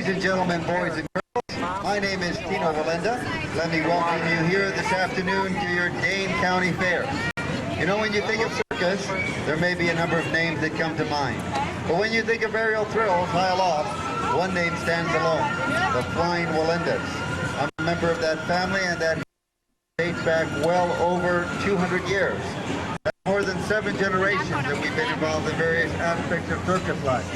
Ladies and gentlemen, boys and girls, my name is Tino Wallenda. Let me welcome you here this afternoon to your Dane County Fair. You know, when you think of circus, there may be a number of names that come to mind. But when you think of aerial thrills high aloft, one name stands alone, the Flying Wallendas. I'm a member of that family, and that dates back well over 200 years. That's more than 7 generations that we've been involved in various aspects of circus life.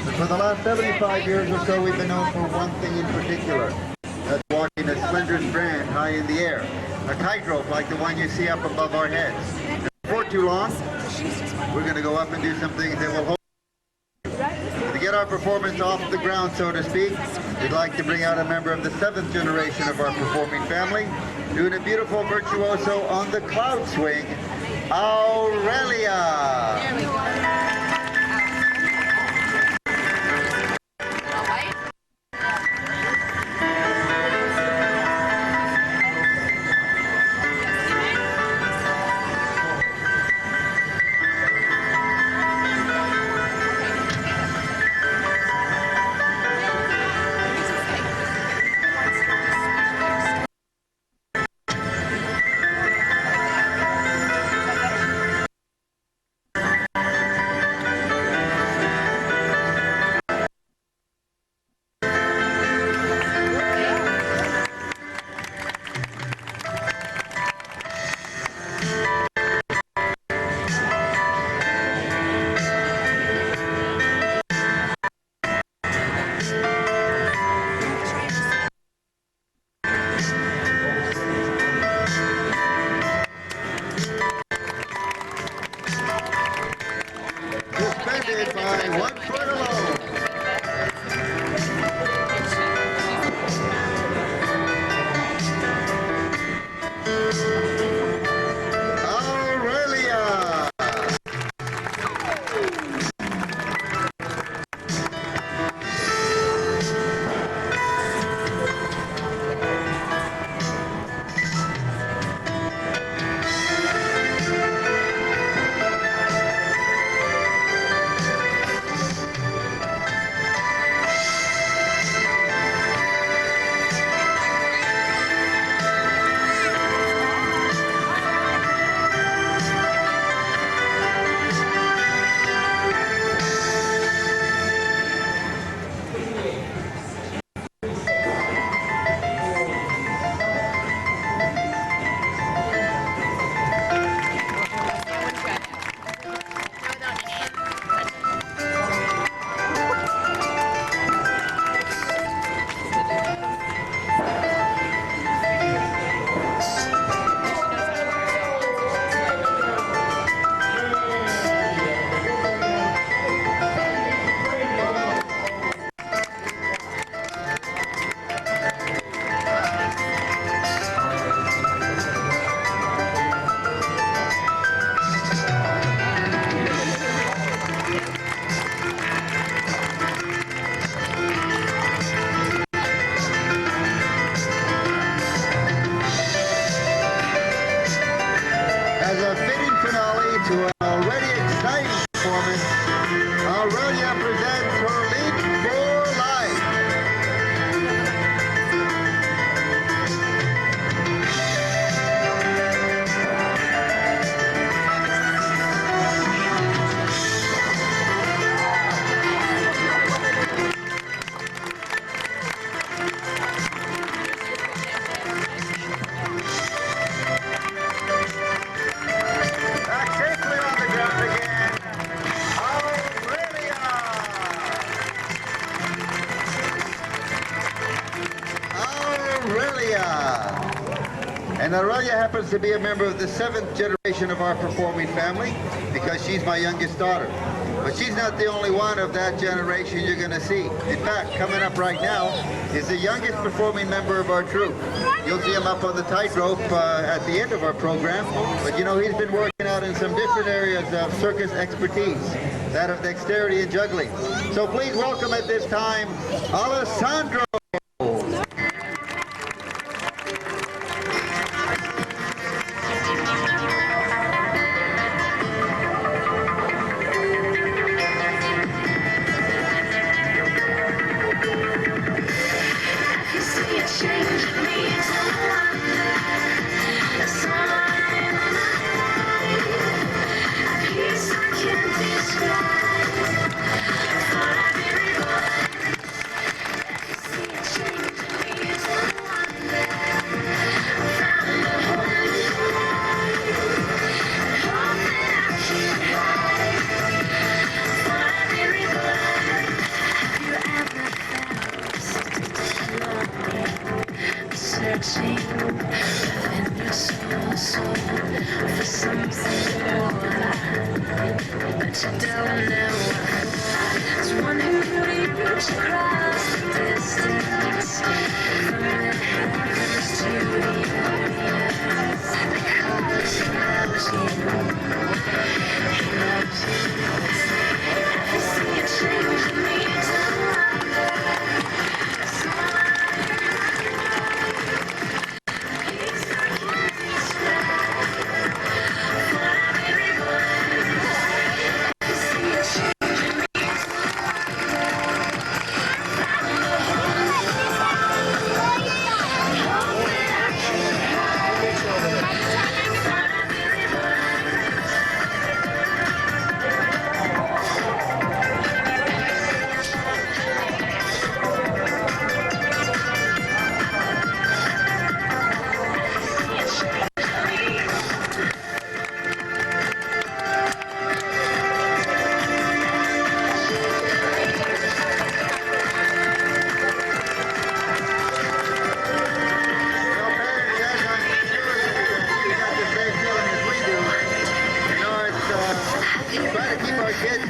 But for the last 75 years or so, we've been known for one thing in particular. That's walking a slender strand high in the air. A tightrope like the one you see up above our heads. And before too long, we're going to go up and do some things that will hold. To get our performance off the ground, so to speak, we'd like to bring out a member of the 7th generation of our performing family, doing a beautiful virtuoso on the cloud swing, Aurelia. There we go. Suspended by 1 foot alone. Aurelia. As a fitting finale to an already exciting performance, Aurelia presents her leap for life. Back safely on the ground again, Aurelia. Aurelia. And Aurelia happens to be a member of the 7th generation of our performing family because she's my youngest daughter. But she's not the only one of that generation you're going to see. In fact, coming up right now is the youngest performing member of our troupe. You'll see him up on the tightrope at the end of our program. But you know, he's been working out in some different areas of circus expertise, that of dexterity and juggling. So please welcome at this time, Alessandro. Searching within your soul for something more, but you don't know what. There's one who reaches across the distance from the heavens to the earth because he loves you. He loves you. Have you seen a change in me?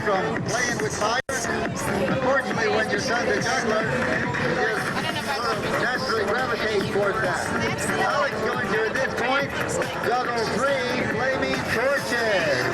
Don't from playing with fire. Unfortunately, when your son's a juggler, you just sort of naturally gravitate towards that. Alex going to, at this point, juggle 3 flaming torches.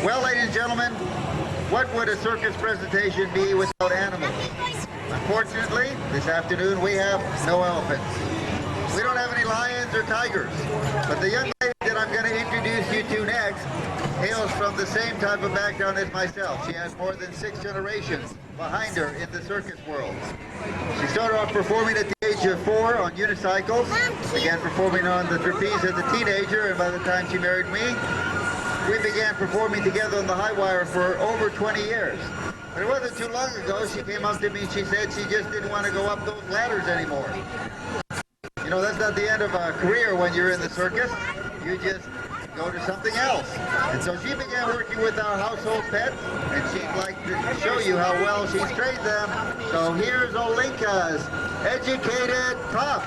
Well, ladies and gentlemen, what would a circus presentation be without animals? Unfortunately, this afternoon we have no elephants. We don't have any lions or tigers. But the young lady that I'm going to introduce you to next hails from the same type of background as myself. She has more than 6 generations behind her in the circus world. She started off performing at the age of 4 on unicycles, began performing on the trapeze as a teenager, and by the time she married me, we began performing together on the high wire for over 20 years. But it wasn't too long ago, she came up to me and she said she just didn't want to go up those ladders anymore. You know, that's not the end of a career when you're in the circus. You just go to something else. And so she began working with our household pets, and she'd like to show you how well she's trained them. So here's Olinka's educated pups.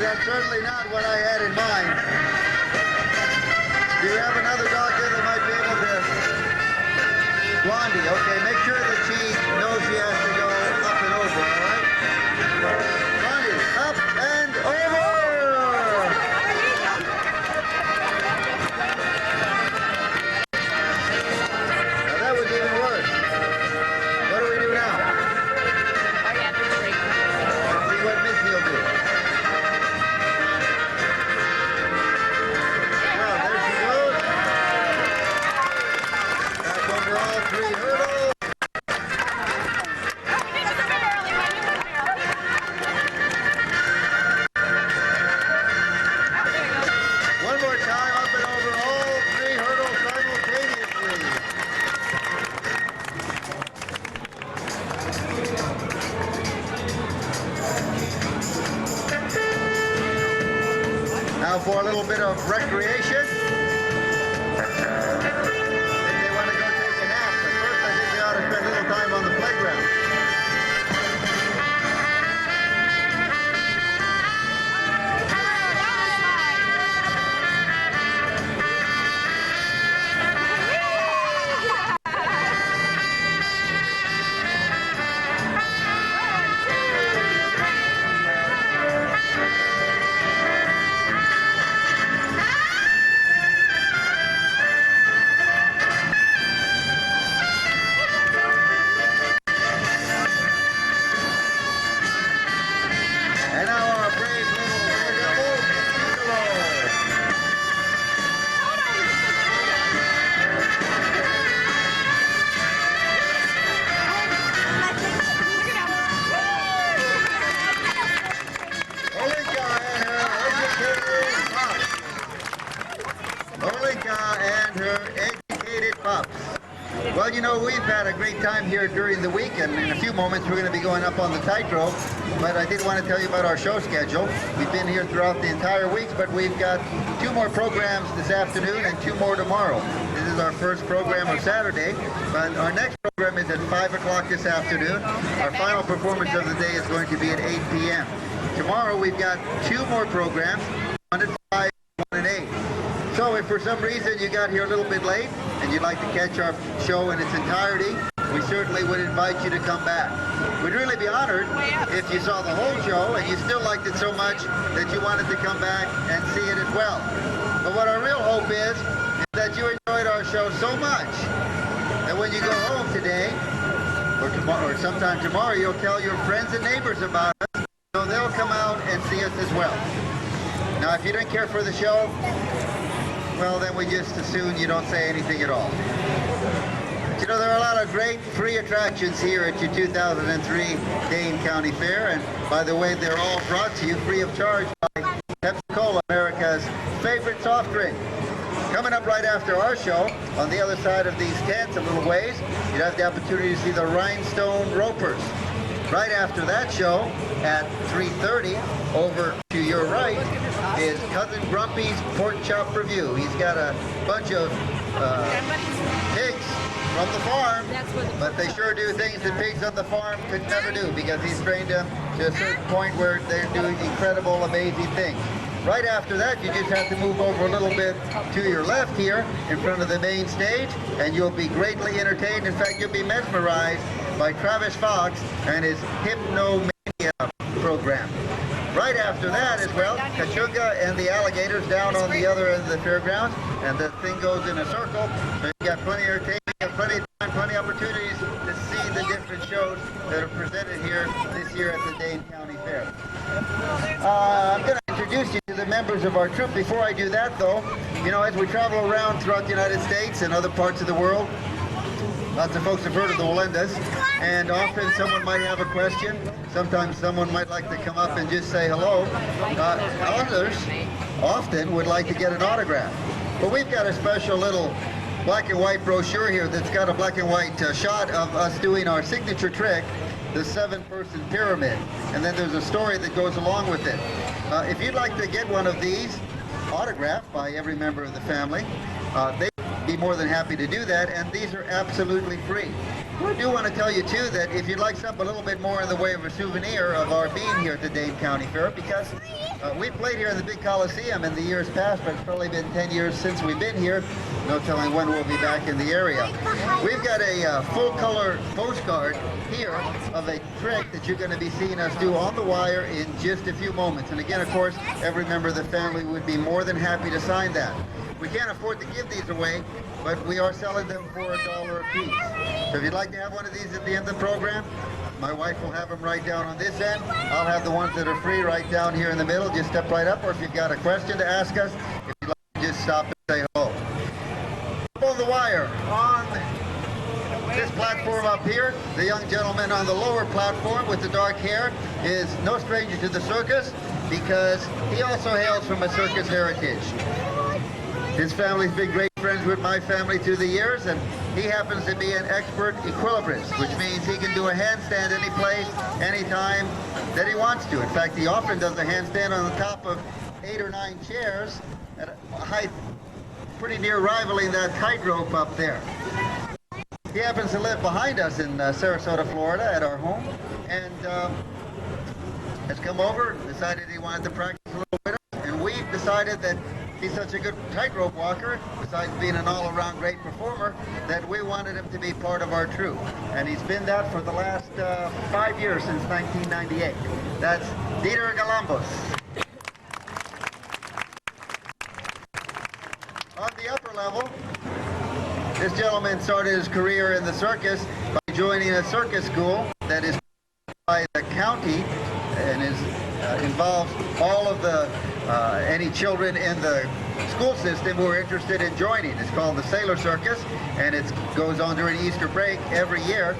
that's certainly not what I had in mind. Do you have another doctor that might be able to? Blondie, okay, make sure that she knows she has to go up and over, all right? Blondie, up and over! Now that was even worse. What do we do now? Let's see what Missy will do. Well, there she goes. Back over all 3 hurdles. One more time, up and over all 3 hurdles simultaneously. Now for a little bit of recreation. Maybe they want to go take a nap, but first I think they ought to spend a little time on the playground. And now our brave little daredevil, Angelo. Olika and her educated pups. Well, you know, we've had a great time here during the week, and in a few moments we're going to be going up on the tightrope. But I did want to tell you about our show schedule. We've been here throughout the entire week, but we've got 2 more programs this afternoon and 2 more tomorrow. This is our first program of Saturday, but our next program is at 5 o'clock this afternoon. Our final performance of the day is going to be at 8 p.m. Tomorrow we've got 2 more programs, 1 at 5, 1 at 8. So if for some reason you got here a little bit late and you'd like to catch our show in its entirety, we certainly would invite you to come back. We'd really be honored if you saw the whole show and you still liked it so much that you wanted to come back and see it as well. But what our real hope is that you enjoyed our show so much that when you go home today or tomorrow or sometime tomorrow, you'll tell your friends and neighbors about us so they'll come out and see us as well. Now, if you didn't care for the show, well, then we just assume you don't say anything at all. But you know, there are a lot of great free attractions here at your 2003 Dane County Fair, and by the way, they're all brought to you free of charge by Pepsi-Cola, America's favorite soft drink. Coming up right after our show, on the other side of these tents a little ways, you'd have the opportunity to see the Rhinestone Ropers. Right after that show, at 3:30, over to your right, is Cousin Grumpy's Pork Chop Review. He's got a bunch of pigs from the farm, but they sure do things that pigs on the farm could never do because he's trained them to a certain point where they're doing incredible, amazing things. Right after that, you just have to move over a little bit to your left here in front of the main stage, and you'll be greatly entertained. In fact, you'll be mesmerized by Travis Fox and his Hypnomania program. Right after that as well, Kachunga and the alligators down on the other end of the fairgrounds, and the thing goes in a circle. So you got plenty of entertainment, plenty of time, plenty of opportunities to see the different shows that are presented here this year at the Dane County Fair. I'm going to introduce you to the members of our troupe. Before I do that, though, you know, as we travel around throughout the United States and other parts of the world, lots of folks have heard of the Wallendas, and often someone might have a question. Sometimes someone might like to come up and just say hello. Others often would like to get an autograph. But we've got a special little black and white brochure here that's got a black and white shot of us doing our signature trick, the 7-person pyramid. And then there's a story that goes along with it. If you'd like to get one of these autographed by every member of the family, they'd be more than happy to do that, and these are absolutely free. I do want to tell you too that if you'd like something a little bit more in the way of a souvenir of our being here at the Dane County Fair, because we played here in the big Coliseum in the years past, but it's probably been 10 years since we've been here. No telling when we'll be back in the area. We've got a full-color postcard here of a trick that you're going to be seeing us do on the wire in just a few moments. And again, of course, every member of the family would be more than happy to sign that. We can't afford to give these away, but we are selling them for $1 a piece. So if you'd like to have one of these at the end of the program, my wife will have them right down on this end. I'll have the ones that are free right down here in the middle. Just step right up, or if you've got a question to ask us, if you'd like to just stop and say hello. On the wire, on this platform up here, the young gentleman on the lower platform with the dark hair is no stranger to the circus because he also hails from a circus heritage. His family's been great friends with my family through the years, and he happens to be an expert equilibrist, which means he can do a handstand any place, anytime that he wants to. In fact, he often does a handstand on the top of 8 or 9 chairs at a height pretty near rivaling that tightrope up there. He happens to live behind us in Sarasota, Florida at our home, and has come over and decided he wanted to practice a little with us, and we've decided that he's such a good tightrope walker, besides being an all-around great performer, that we wanted him to be part of our troupe. And he's been that for the last 5 years, since 1998. That's Dieter Galambos. On the upper level, this gentleman started his career in the circus by joining a circus school that is by the county and involves all of the any children in the school system who are interested in joining. It's called the Sailor Circus, and it goes on during Easter break every year.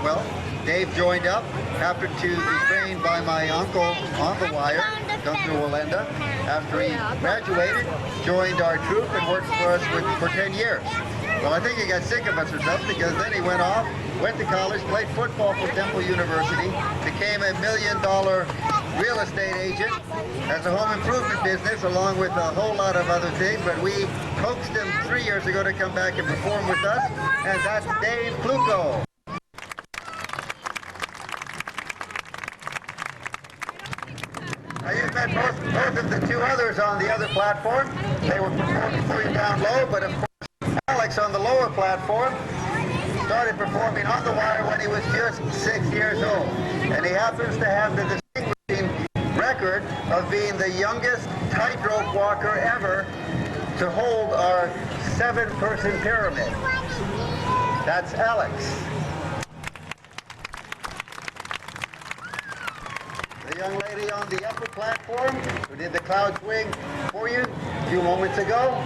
Well, Dave joined up, happened to be trained by my uncle on the wire, Dr. Wallenda. After he graduated, joined our troupe and worked for us for 10 years. Well, I think he got sick of us or something, because then he went off, went to college, played football for Temple University, became $1 million real estate agent, has a home improvement business along with a whole lot of other things, but we coaxed him 3 years ago to come back and perform with us, and that's Dave Pluko. Now, you've met both of the 2 others on the other platform. They were performing down low, but of course, Alex on the lower platform started performing on the wire when he was just 6 years old. And he happens to have the distinguishing record of being the youngest tightrope walker ever to hold our 7-person pyramid. That's Alex. The young lady on the upper platform who did the cloud swing for you a few moments ago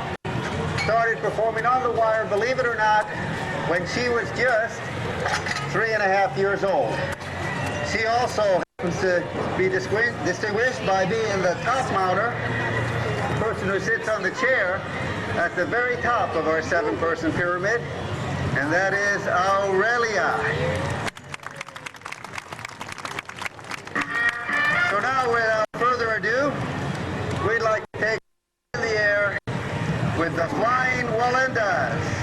started performing on the wire, believe it or not, when she was just 3.5 years old. She also happens to be distinguished by being the top mounter, the person who sits on the chair at the very top of our 7-person pyramid, and that is Aurelia. So now, without further ado, we'd like to take in the air with the Flying Wallendas.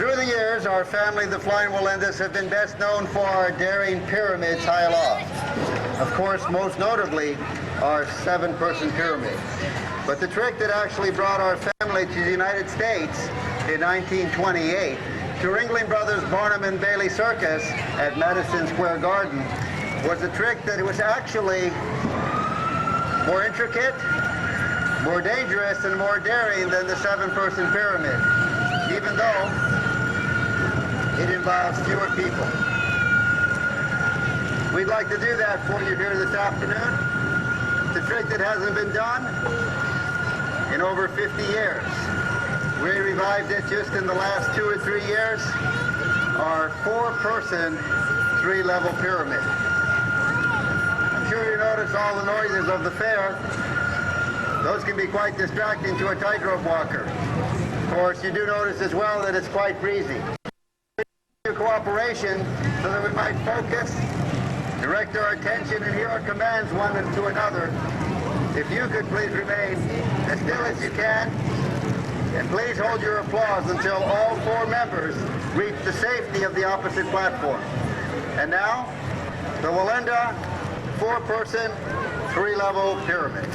Through the years, our family, the Flying Wallendas, have been best known for our daring pyramids high aloft. Of course, most notably, our 7-person pyramid. But the trick that actually brought our family to the United States in 1928 to Ringling Brothers Barnum and Bailey Circus at Madison Square Garden was a trick that was actually more intricate, more dangerous, and more daring than the 7-person pyramid, even though it involves fewer people. We'd like to do that for you here this afternoon. It's a trick that hasn't been done in over 50 years. We revived it just in the last 2 or 3 years, our 4-person, 3-level pyramid. I'm sure you notice all the noises of the fair. Those can be quite distracting to a tightrope walker. Of course, you do notice as well that it's quite breezy. Your cooperation so that we might focus, direct our attention, and hear our commands one to another. If you could please remain as still as you can, and please hold your applause until all 4 members reach the safety of the opposite platform. And now, the Wallenda 4-person, 3-level pyramid.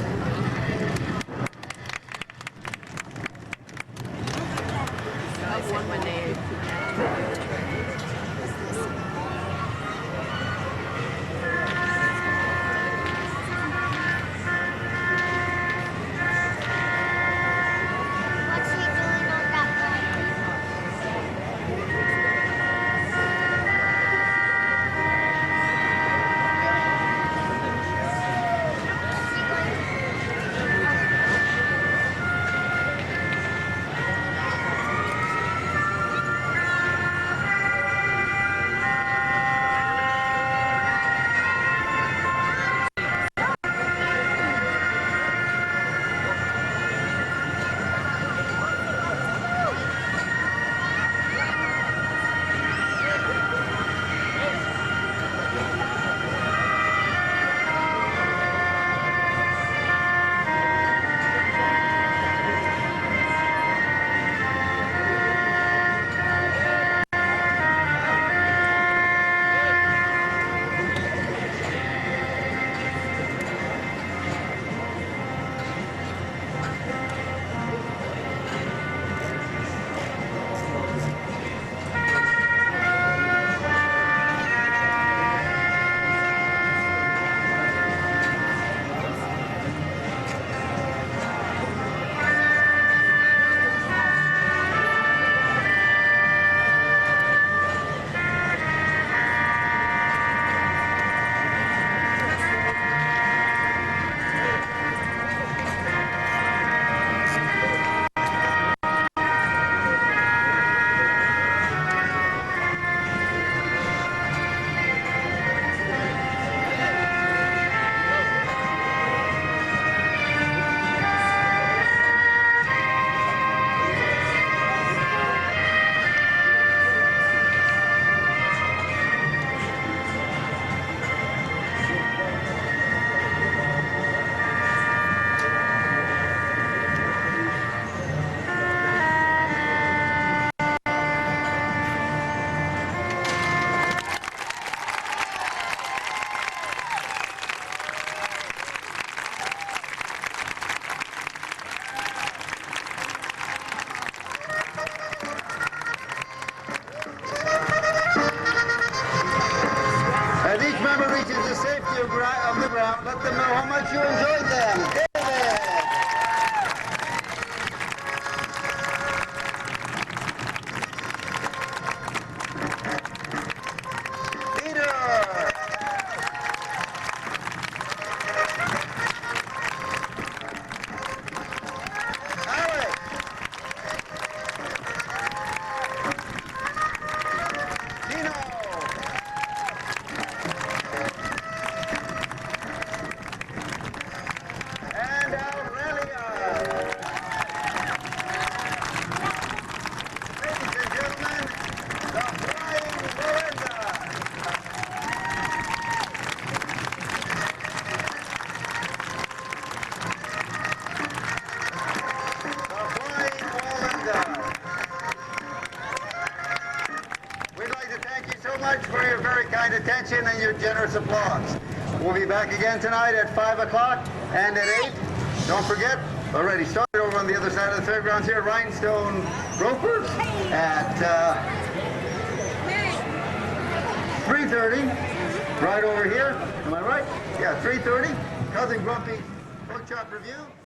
much for your very kind attention and your generous applause. We'll be back again tonight at 5 o'clock and at 8. Don't forget, already started over on the other side of the fairgrounds here, Rhinestone Ropers at 3:30. Right over here. Am I right? Yeah, 3:30. Cousin Grumpy Pork Chop Review.